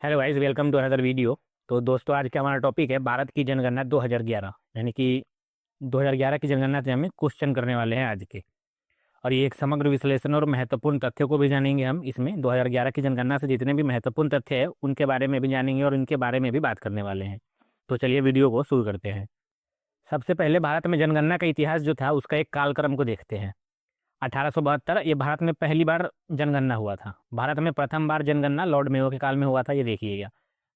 Hello guys, welcome to another video. तो दोस्तों, आज का हमारा टॉपिक है भारत की जनगणना 2011, यानी कि 2011 की जनगणना से हमें क्वेश्चन करने वाले हैं आज के। और ये एक समग्र विश्लेषण और महत्वपूर्ण तथ्यों को भी जानेंगे हम इसमें। 2011 की जनगणना से जितने भी महत्वपूर्ण तथ्य है उनके बारे में भी जानेंगे और उनके बारे में भी बात करने वाले हैं। तो चलिए वीडियो को शुरू करते हैं। सबसे पहले भारत में जनगणना का इतिहास जो था उसका एक कालक्रम को देखते हैं। 1872 ये भारत में पहली बार जनगणना हुआ था। भारत में प्रथम बार जनगणना लॉर्ड मेयो के काल में हुआ था, ये देखिएगा।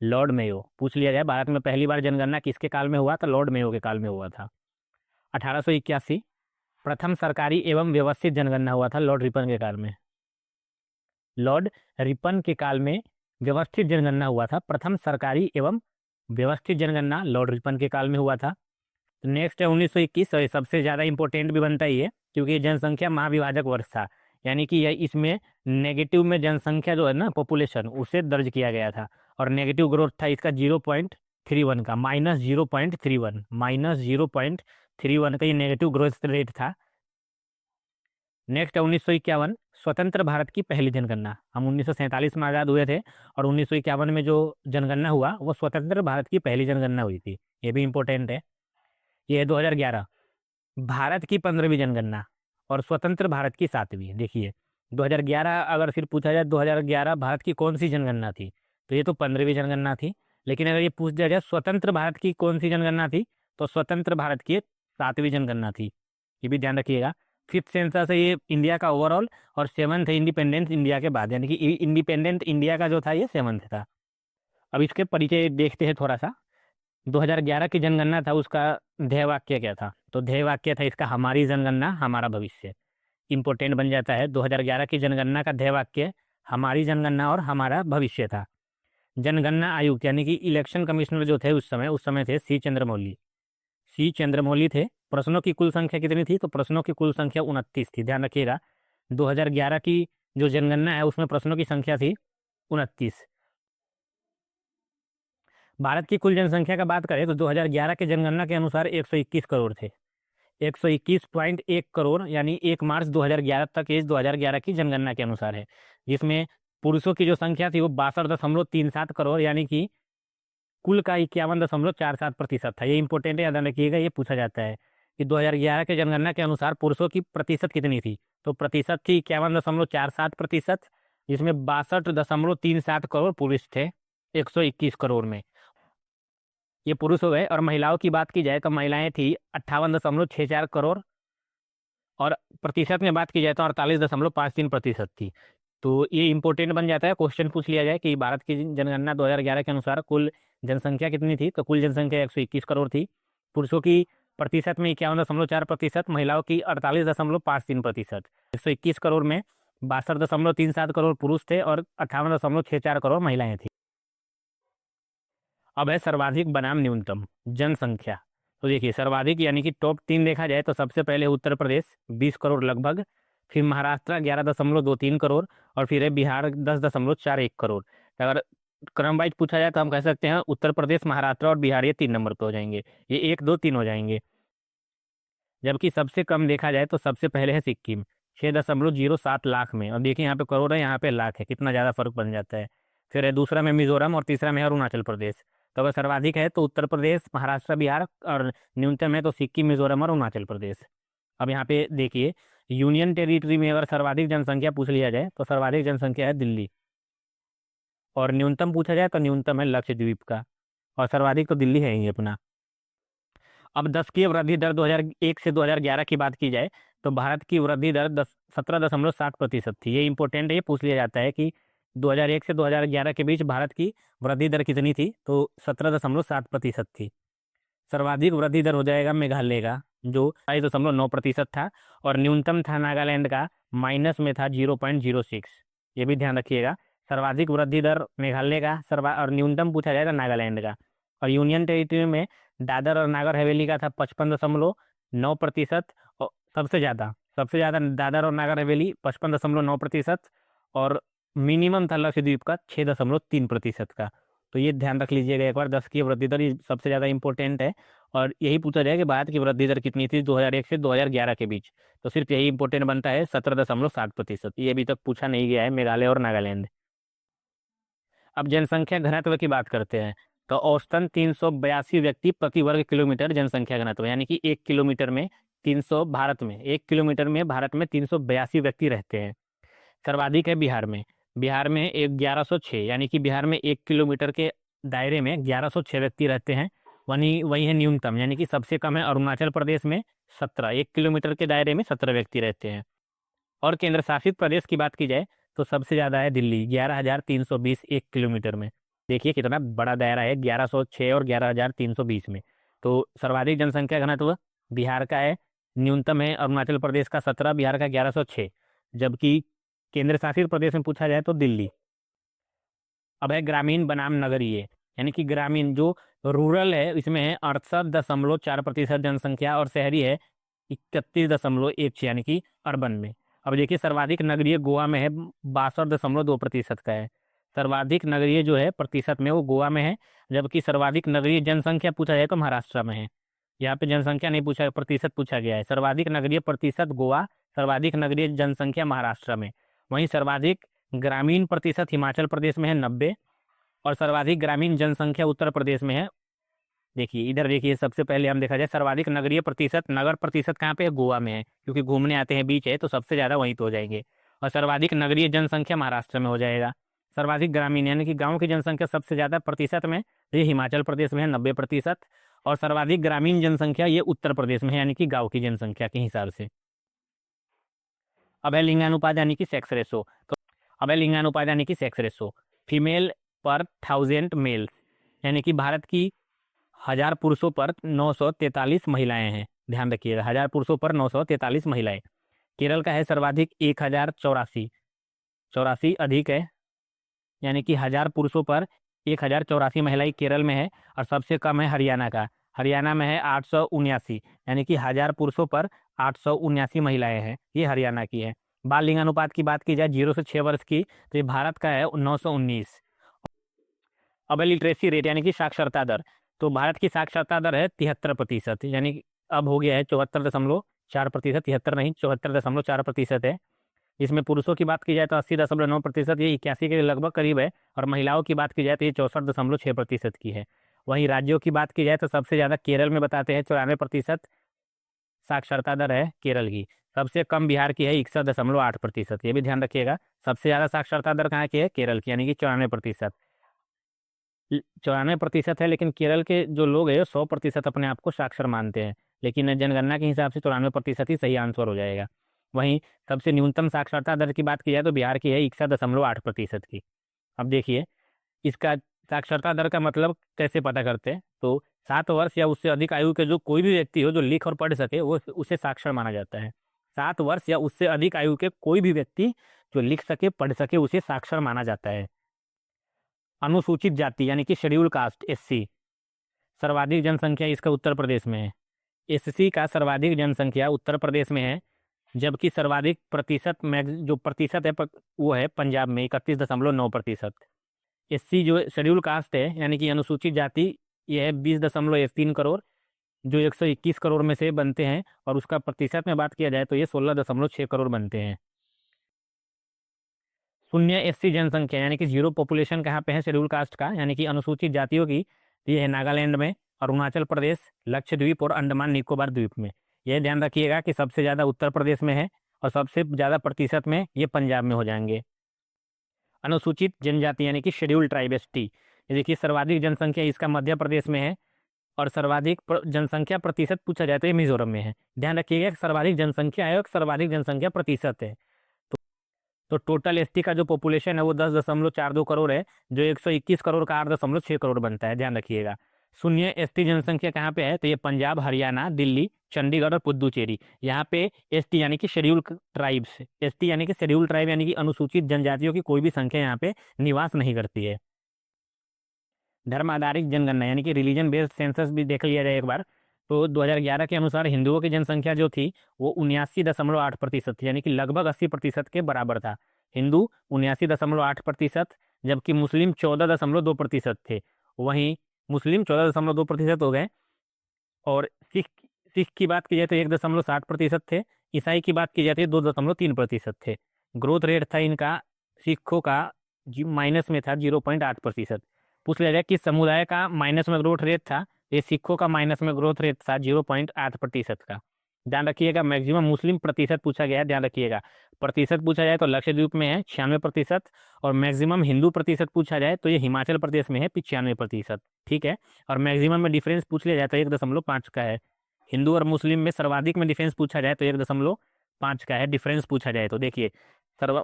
लॉर्ड मेयो पूछ लिया जाए भारत में पहली बार जनगणना किसके काल में हुआ, तो लॉर्ड मेयो के काल में हुआ था। 1881 प्रथम सरकारी एवं व्यवस्थित जनगणना हुआ था लॉर्ड रिपन के काल में। लॉर्ड रिपन के काल में व्यवस्थित जनगणना हुआ था। प्रथम सरकारी एवं व्यवस्थित जनगणना लॉर्ड रिपन के काल में हुआ था। नेक्स्ट है 1921। और ये सबसे ज़्यादा इंपॉर्टेंट भी बनता ही है क्योंकि ये जनसंख्या महाविभाजक वर्ष था, यानी कि यह इसमें नेगेटिव में जनसंख्या जो है ना, पॉपुलेशन, उसे दर्ज किया गया था। और नेगेटिव ग्रोथ था इसका 0.31 का, -0.31 का ये नेगेटिव ग्रोथ रेट था। नेक्स्ट है 1951। स्वतंत्र भारत की पहली जनगणना। हम 1947 में आज़ाद हुए थे और 1951 में जो जनगणना हुआ वो स्वतंत्र भारत की पहली जनगणना हुई थी। ये भी इंपॉर्टेंट है। ये है 2011 भारत की 15वीं जनगणना और स्वतंत्र भारत की 7वीं। देखिए, 2011 अगर फिर पूछा जाए 2011 भारत की कौन सी जनगणना थी, तो ये तो 15वीं जनगणना थी। लेकिन अगर ये पूछ दिया जाए स्वतंत्र भारत की कौन सी जनगणना थी, तो स्वतंत्र भारत की 7वीं जनगणना थी। ये भी ध्यान रखिएगा। फिफ्थ सेंसस है ये इंडिया का ओवरऑल, और सेवन्थ है इंडिपेंडेंस इंडिया के बाद, यानी कि इंडिपेंडेंट इंडिया का जो था ये सेवन्थ था। अब इसके परिचय देखते हैं थोड़ा सा। 2011 की जनगणना था, उसका ध्येय वाक्य क्या था, तो ध्येय वाक्य था इसका हमारी जनगणना हमारा भविष्य। इंपोर्टेंट बन जाता है। 2011 की जनगणना का ध्येय वाक्य हमारी जनगणना और हमारा भविष्य था। जनगणना आयुक्त यानी कि इलेक्शन कमिश्नर जो थे उस समय थे सी चंद्रमौली। सी चंद्रमौली थे। प्रश्नों की कुल संख्या कितनी थी, तो प्रश्नों की कुल संख्या 29 थी। ध्यान रखिएगा, 2011 की जो जनगणना है उसमें प्रश्नों की संख्या थी 29। भारत की कुल जनसंख्या का बात करें तो 2011 के जनगणना के अनुसार 121 करोड़ थे। 121.1 करोड़, यानी 1 मार्च 2011 तक ये 2011 की जनगणना के अनुसार है। जिसमें पुरुषों की जो संख्या थी वो 62.37 करोड़, यानी कि कुल का 51.47% था। ये इंपॉर्टेंट है, याद रखिएगा, ये पूछा जाता है कि 2011 के जनगणना के अनुसार पुरुषों की प्रतिशत कितनी थी, तो प्रतिशत थी 51.47%, जिसमें 62.37 करोड़ पुरुष थे 121 करोड़ में। ये पुरुष हो गए। और महिलाओं की बात की जाए तो महिलाएं थी 58.64 करोड़, और प्रतिशत में बात की जाए तो 48.53% थी। तो ये इंपॉर्टेंट बन जाता है, क्वेश्चन पूछ लिया जाए कि भारत की जनगणना 2011 के अनुसार कुल जनसंख्या कितनी थी, तो कुल जनसंख्या 121 करोड़ थी। पुरुषों की प्रतिशत में 51.4%, महिलाओं की 48.53%। 121 करोड़ में 62.37 करोड़ पुरुष थे और 58.64 करोड़ महिलाएं थी। अब है सर्वाधिक बनाम न्यूनतम जनसंख्या। तो देखिए, सर्वाधिक यानी कि टॉप 3 देखा जाए तो सबसे पहले उत्तर प्रदेश 20 करोड़ लगभग, फिर महाराष्ट्र 11.23 करोड़, और फिर है बिहार 10.41 करोड़। अगर क्रम वाइज पूछा जाए तो हम कह सकते हैं उत्तर प्रदेश, महाराष्ट्र और बिहार ये 3 नंबर पे हो जाएंगे। ये 1 2 3 हो जाएंगे। जबकि सबसे कम देखा जाए तो सबसे पहले है सिक्किम 6.07 लाख में। और देखिए यहाँ पे करोड़ है, यहाँ पे लाख है, कितना ज़्यादा फर्क बन जाता है। फिर है दूसरा में मिजोरम और तीसरा में है अरुणाचल प्रदेश। तो अगर सर्वाधिक है तो उत्तर प्रदेश, महाराष्ट्र, बिहार, और न्यूनतम है तो सिक्किम, मिजोरम और अरुणाचल प्रदेश। अब यहाँ पे देखिए, यूनियन टेरिटरी में अगर सर्वाधिक जनसंख्या पूछ लिया जाए तो सर्वाधिक जनसंख्या है दिल्ली, और न्यूनतम पूछा जाए तो न्यूनतम है लक्षद्वीप का, और सर्वाधिक तो दिल्ली है ही अपना। अब 10 की वृद्धि दर 2001 से 2011 की बात की जाए तो भारत की वृद्धि दर 17.7% थी। ये इंपॉर्टेंट है, ये पूछ लिया जाता है कि 2001 से 2011 के बीच भारत की वृद्धि दर कितनी थी, तो 17.7% थी। सर्वाधिक वृद्धि दर हो जाएगा मेघालय का, जो 22.9% था, और न्यूनतम था नागालैंड का, माइनस में था 0.06। ये भी ध्यान रखिएगा, सर्वाधिक वृद्धि दर मेघालय का, और न्यूनतम पूछा जाएगा नागालैंड का। और यूनियन टेरिटरी में दादर और नागर हवेली का था 55.9%, और सबसे ज़्यादा दादर और नागर हवेली 55.9%, और मिनिमम था लक्षद्वीप का 6.3% का। तो ये ध्यान रख लीजिएगा एक बार, 10 की वृद्धि दर ये सबसे ज़्यादा इंपॉर्टेंट है। और यही पूछा जाए कि भारत की वृद्धि दर कितनी थी 2001 से 2011 के बीच, तो सिर्फ यही इंपॉर्टेंट बनता है 17.7%। ये अभी तक पूछा नहीं गया है, मेघालय और नागालैंड। अब जनसंख्या घनत्व की बात करते हैं तो औसतन 382 व्यक्ति प्रति वर्ग किलोमीटर जनसंख्या घनत्व, यानी कि 1 किलोमीटर में 300, भारत में 1 किलोमीटर में भारत में 382 व्यक्ति रहते हैं। सर्वाधिक है बिहार में। बिहार में 1106, यानी कि बिहार में 1 किलोमीटर के दायरे में 1106 व्यक्ति रहते हैं। वहीं वही है न्यूनतम, यानी कि सबसे कम है अरुणाचल प्रदेश में 17, 1 किलोमीटर के दायरे में 17 व्यक्ति रहते हैं। और केंद्र शासित प्रदेश की बात की जाए तो सबसे ज़्यादा है दिल्ली, 11,320 1 किलोमीटर में। देखिए कितना बड़ा दायरा है, 1106 और 11,320 में। तो सर्वाधिक जनसंख्या घनत्व बिहार का है, न्यूनतम है अरुणाचल प्रदेश का 17, बिहार का 1106, जबकि केंद्र शासित प्रदेश में पूछा जाए तो दिल्ली। अब है ग्रामीण बनाम नगरीय, यानी कि ग्रामीण जो रूरल है इसमें है 68.4% जनसंख्या, और शहरी है 31.16, यानी कि अर्बन में। अब देखिए सर्वाधिक नगरीय गोवा में है, 62.2% का है। सर्वाधिक नगरीय जो है प्रतिशत में वो गोवा में है, जबकि सर्वाधिक नगरीय जनसंख्या पूछा जाए तो महाराष्ट्र में है। यहाँ पे जनसंख्या नहीं पूछा, प्रतिशत पूछा गया है। सर्वाधिक नगरीय प्रतिशत गोवा, सर्वाधिक नगरीय जनसंख्या महाराष्ट्र में। वहीं सर्वाधिक ग्रामीण प्रतिशत हिमाचल प्रदेश में है 90, और सर्वाधिक ग्रामीण जनसंख्या उत्तर प्रदेश में है। देखिए इधर देखिए, सबसे पहले हम देखा जाए सर्वाधिक नगरीय प्रतिशत, नगर प्रतिशत कहाँ पे है? गोवा में है, क्योंकि घूमने आते हैं बीच है तो सबसे ज़्यादा वहीं तो हो जाएंगे। और सर्वाधिक नगरीय जनसंख्या महाराष्ट्र में हो जाएगा। सर्वाधिक ग्रामीण यानी कि गाँव की जनसंख्या सबसे ज़्यादा प्रतिशत में ये हिमाचल प्रदेश में है 90%, और सर्वाधिक ग्रामीण जनसंख्या ये उत्तर प्रदेश में है, यानी कि गाँव की जनसंख्या के हिसाब से। अब है लिंगानुपात यानी कि सेक्स रेशो। तो अब है लिंगानुपात यानी कि सेक्स रेशो, फीमेल पर 1000 मेल्स, यानी कि भारत की 1000 पुरुषों पर 943 महिलाएं हैं। ध्यान रखिएगा, 1000 पुरुषों पर 943 महिलाएं। केरल का है सर्वाधिक 1084, 84 अधिक है, यानी कि 1000 पुरुषों पर 1084 महिलाएं केरल में है। और सबसे कम है हरियाणा का, हरियाणा में है 879, यानी कि 1000 पुरुषों पर 879 महिलाएं हैं, ये हरियाणा की है। बाल लिंगानुपात की बात की जाए 0 से 6 वर्ष की, तो ये भारत का है 919। अब लिटरेसी रेट यानी कि साक्षरता दर, तो भारत की साक्षरता दर है 73%, यानी कि अब हो गया है 74.4%, 73 नहीं 74.4% है। इसमें पुरुषों की बात की जाए तो 80.9%, ये 81 के लगभग करीब है। और महिलाओं की बात की जाए तो ये 64.6% की है। वहीं राज्यों की बात की जाए तो सबसे ज़्यादा केरल में बताते हैं, 94% साक्षरता दर है केरल की। सबसे कम बिहार की है 61.8%, ये भी ध्यान रखिएगा। सबसे ज़्यादा साक्षरता दर कहाँ की है? केरल की, यानी कि 94%। 94% है, लेकिन केरल के जो लोग हैं 100% अपने आप को साक्षर मानते हैं, लेकिन जनगणना के हिसाब से 94% ही सही आंसर हो जाएगा। वहीं सबसे न्यूनतम साक्षरता दर की बात की जाए तो बिहार की है 61.8% की। अब देखिए इसका साक्षरता दर का मतलब कैसे पता करते हैं, तो 7 वर्ष या उससे अधिक आयु के जो कोई भी व्यक्ति हो जो लिख और पढ़ सके वो उसे साक्षर माना जाता है। 7 वर्ष या उससे अधिक आयु के कोई भी व्यक्ति जो लिख सके पढ़ सके उसे साक्षर माना जाता है। अनुसूचित जाति यानी कि शेड्यूल कास्ट, एससी, सर्वाधिक जनसंख्या इसका उत्तर प्रदेश में है। एससी का सर्वाधिक जनसंख्या उत्तर प्रदेश में है, जबकि सर्वाधिक प्रतिशत में जो प्रतिशत है वो है पंजाब में 31.9%। एससी जो शेड्यूल कास्ट है यानी कि अनुसूचित जाति, ये है 20.13 करोड़, जो 121 करोड़ में से बनते हैं। और उसका प्रतिशत में बात किया जाए तो ये 16.6 करोड़ बनते हैं। शून्य एससी जनसंख्या यानी कि जीरो पॉपुलेशन कहाँ पे है शेड्यूल कास्ट का, यानी कि अनुसूचित जातियों की, ये है नागालैंड में, अरुणाचल प्रदेश, लक्षद्वीप और अंडमान निकोबार द्वीप में। यह ध्यान रखिएगा कि सबसे ज़्यादा उत्तर प्रदेश में है और सबसे ज़्यादा प्रतिशत में ये पंजाब में हो जाएंगे। अनुसूचित जनजाति यानी कि शेड्यूल ट्राइब, एसटी, ये देखिए सर्वाधिक जनसंख्या इसका मध्य प्रदेश में है, और सर्वाधिक जनसंख्या प्रतिशत पूछा जाए तो ये मिजोरम में है। ध्यान रखिएगा सर्वाधिक जनसंख्या है और सर्वाधिक जनसंख्या प्रतिशत है। तो टोटल एसटी का जो पॉपुलेशन है वो 10.42 करोड़ है, जो 121 करोड़ का 8.6 करोड़ बनता है। ध्यान रखिएगा। शून्य एसटी जनसंख्या कहाँ पे है, तो ये पंजाब, हरियाणा, दिल्ली, चंडीगढ़ और पुदुचेरी। यहाँ पे एसटी यानी कि शेड्यूल ट्राइब्स, एसटी यानी कि शेड्यूल ट्राइब यानी कि अनुसूचित जनजातियों की कोई भी संख्या यहाँ पे निवास नहीं करती है। धर्म आधारित जनगणना यानी कि रिलीजन बेस्ड सेंसस भी देख लिया जाए एक बार, तो 2011 के अनुसार हिंदुओं की जनसंख्या जो थी वो 79.8% थी, यानी कि लगभग 80% के बराबर था। हिंदू 79.8%, जबकि मुस्लिम 14.2% थे। वहीं मुस्लिम 14.2% हो गए। और सिख सिख की बात की जाए तो 1.60% थे। ईसाई की बात की जाती है 2.3% थे। ग्रोथ रेट था इनका सिखों का माइनस में था 0.8%। पूछ लिया जाए किस समुदाय का माइनस में ग्रोथ रेट था, ये सिखों का माइनस में ग्रोथ रेट था 0.8% का। ध्यान रखिएगा, मैक्सिमम मुस्लिम प्रतिशत पूछा गया है, ध्यान रखिएगा। प्रतिशत पूछा जाए तो लक्षद्वीप में है 96%, और मैक्सिमम हिंदू प्रतिशत पूछा जाए तो ये हिमाचल प्रदेश में है 95%। ठीक है। और मैक्सिमम में डिफरेंस पूछ लिया जाए तो 1.5 का है। हिंदू और मुस्लिम में सर्वाधिक में डिफरेंस पूछा जाए तो 1.5 का है डिफरेंस पूछा जाए तो। देखिए,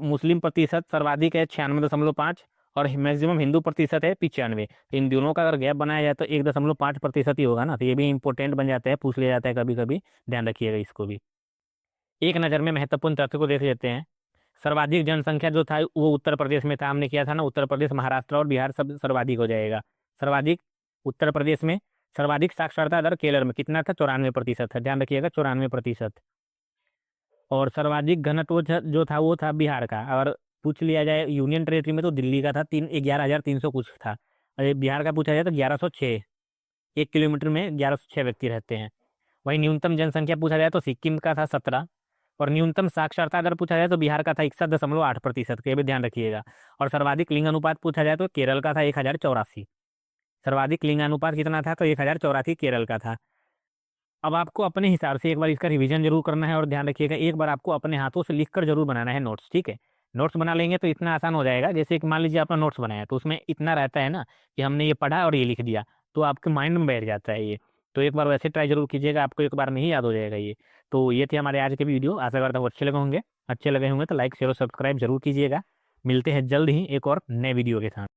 मुस्लिम प्रतिशत सर्वाधिक है 96.5, और मैक्सिमम हिंदू प्रतिशत है 95। तो इन दोनों का अगर गैप बनाया जाए तो 1.5% ही होगा ना, तो ये भी इंपॉर्टेंट बन जाता है, पूछ लिया जाता है कभी कभी, ध्यान रखिएगा इसको भी। एक नज़र में महत्वपूर्ण तथ्य को देख लेते हैं। सर्वाधिक जनसंख्या जो था वो उत्तर प्रदेश में था, हमने किया था ना, उत्तर प्रदेश, महाराष्ट्र और बिहार सब सर्वाधिक हो जाएगा। सर्वाधिक उत्तर प्रदेश में। सर्वाधिक साक्षरता दर केरल में कितना था, 94% है, ध्यान रखिएगा 94%। और सर्वाधिक घनत्व जो था वो था बिहार का। और पूछ लिया जाए यूनियन टेरेटरी में तो दिल्ली का था 11,300 कुछ था। और ये बिहार का पूछा जाए तो 1106। 1 किलोमीटर में 1106 व्यक्ति रहते हैं। वही न्यूनतम जनसंख्या पूछा जाए तो सिक्किम का था 17। और न्यूनतम साक्षरता दर पूछा जाए तो बिहार का था 61.8%, के भी ध्यान रखिएगा। और सर्वाधिक लिंग अनुपात पूछा जाए तो केरल का था 1084। सर्वाधिक लिंग अनुपात कितना था, तो 1084 केरल का था। अब आपको अपने हिसाब से एक बार इसका रिवीजन जरूर करना है, और ध्यान रखिएगा एक बार आपको अपने हाथों से लिखकर जरूर बनाना है नोट्स। ठीक है। नोट्स बना लेंगे तो इतना आसान हो जाएगा। जैसे कि मान लीजिए आपने नोट्स बनाया तो उसमें इतना रहता है ना कि हमने ये पढ़ा और ये लिख दिया, तो आपके माइंड में बैठ जाता है ये। तो एक बार वैसे ट्राई जरूर कीजिएगा, आपको एक बार में ही याद हो जाएगा ये। तो ये थे हमारे आज के वीडियो, आशा करता हूँ अच्छे लगे होंगे। अच्छे लगे होंगे तो लाइक शेयर और सब्सक्राइब जरूर कीजिएगा। मिलते हैं जल्द ही एक और नए वीडियो के साथ।